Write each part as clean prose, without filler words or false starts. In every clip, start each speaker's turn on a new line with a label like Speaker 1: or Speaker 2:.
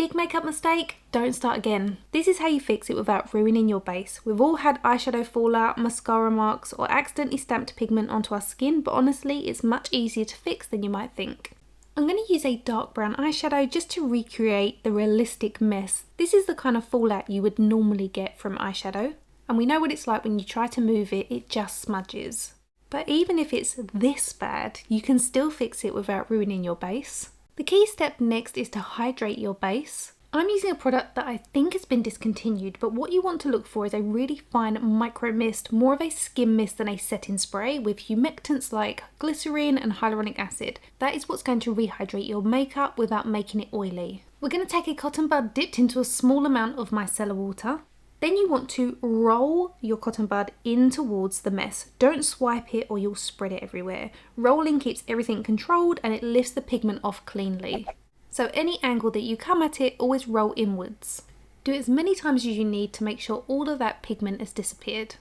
Speaker 1: Big makeup mistake? Don't start again. This is how you fix it without ruining your base. We've all had eyeshadow fallout, mascara marks, or accidentally stamped pigment onto our skin, but honestly, it's much easier to fix than you might think. I'm going to use a dark brown eyeshadow just to recreate the realistic mess. This is the kind of fallout you would normally get from eyeshadow, and we know what it's like when you try to move it, it just smudges. But even if it's this bad, you can still fix it without ruining your base. The key step next is to hydrate your base. I'm using a product that I think has been discontinued, but what you want to look for is a really fine micro mist, more of a skin mist than a setting spray, with humectants like glycerin and hyaluronic acid. That is what's going to rehydrate your makeup without making it oily. We're going to take a cotton bud dipped into a small amount of micellar water. Then you want to roll your cotton bud in towards the mess. Don't swipe it or you'll spread it everywhere. Rolling keeps everything controlled and it lifts the pigment off cleanly. So any angle that you come at it, always roll inwards. Do it as many times as you need to make sure all of that pigment has disappeared.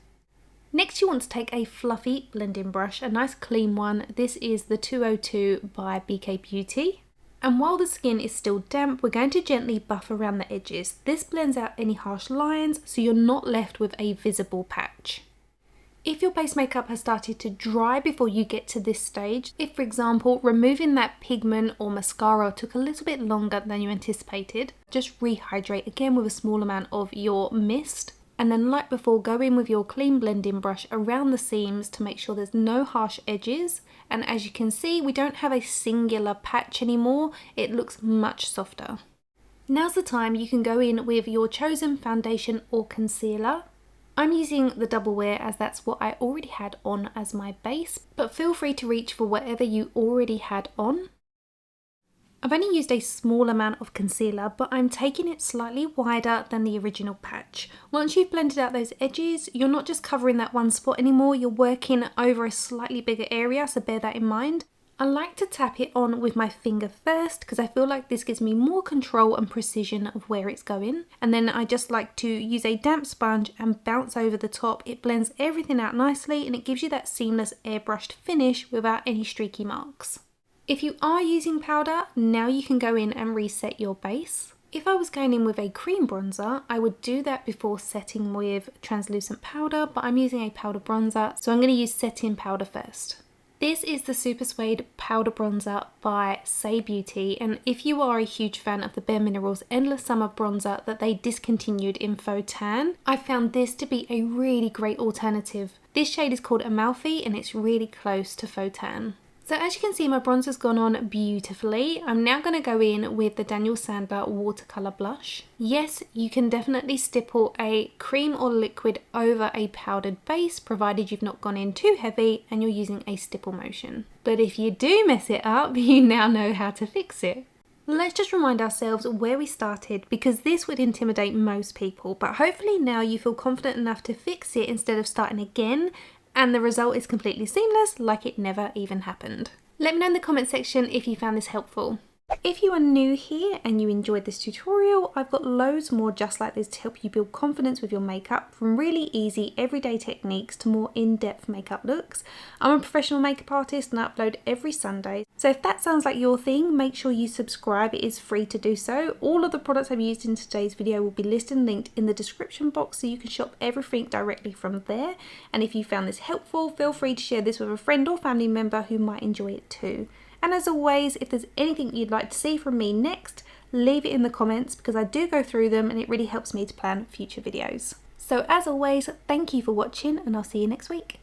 Speaker 1: Next you want to take a fluffy blending brush, a nice clean one. This is the 202 by BK Beauty. And while the skin is still damp, we're going to gently buff around the edges. This blends out any harsh lines so you're not left with a visible patch. If your base makeup has started to dry before you get to this stage, if for example removing that pigment or mascara took a little bit longer than you anticipated, just rehydrate again with a small amount of your mist. And then like before, go in with your clean blending brush around the seams to make sure there's no harsh edges. And as you can see, we don't have a singular patch anymore. It looks much softer. Now's the time you can go in with your chosen foundation or concealer. I'm using the Double Wear as that's what I already had on as my base, but feel free to reach for whatever you already had on. I've only used a small amount of concealer, but I'm taking it slightly wider than the original patch. Once you've blended out those edges, you're not just covering that one spot anymore, you're working over a slightly bigger area, so bear that in mind. I like to tap it on with my finger first because I feel like this gives me more control and precision of where it's going. And then I just like to use a damp sponge and bounce over the top. It blends everything out nicely and it gives you that seamless airbrushed finish without any streaky marks. If you are using powder, now you can go in and reset your base. If I was going in with a cream bronzer, I would do that before setting with translucent powder, but I'm using a powder bronzer, so I'm going to use setting powder first. This is the Super Suede Powder Bronzer by Say Beauty, and if you are a huge fan of the Bare Minerals Endless Summer Bronzer that they discontinued in Faux Tan, I found this to be a really great alternative. This shade is called Amalfi and it's really close to Faux Tan. So as you can see, my bronzer's gone on beautifully. I'm now going to go in with the Daniel Sandler Watercolour Blush. Yes, you can definitely stipple a cream or liquid over a powdered base, provided you've not gone in too heavy and you're using a stipple motion. But if you do mess it up, you now know how to fix it. Let's just remind ourselves where we started, because this would intimidate most people, but hopefully now you feel confident enough to fix it instead of starting again, and the result is completely seamless, like it never even happened. Let me know in the comment section if you found this helpful. If you are new here and you enjoyed this tutorial, I've got loads more just like this to help you build confidence with your makeup, from really easy everyday techniques to more in-depth makeup looks. I'm a professional makeup artist and I upload every Sunday, so if that sounds like your thing, make sure you subscribe. It is free to do so. All of the products I've used in today's video will be listed and linked in the description box, so you can shop everything directly from there. And if you found this helpful, feel free to share this with a friend or family member who might enjoy it too. And as always, if there's anything you'd like to see from me next, leave it in the comments because I do go through them and it really helps me to plan future videos. So as always, thank you for watching and I'll see you next week.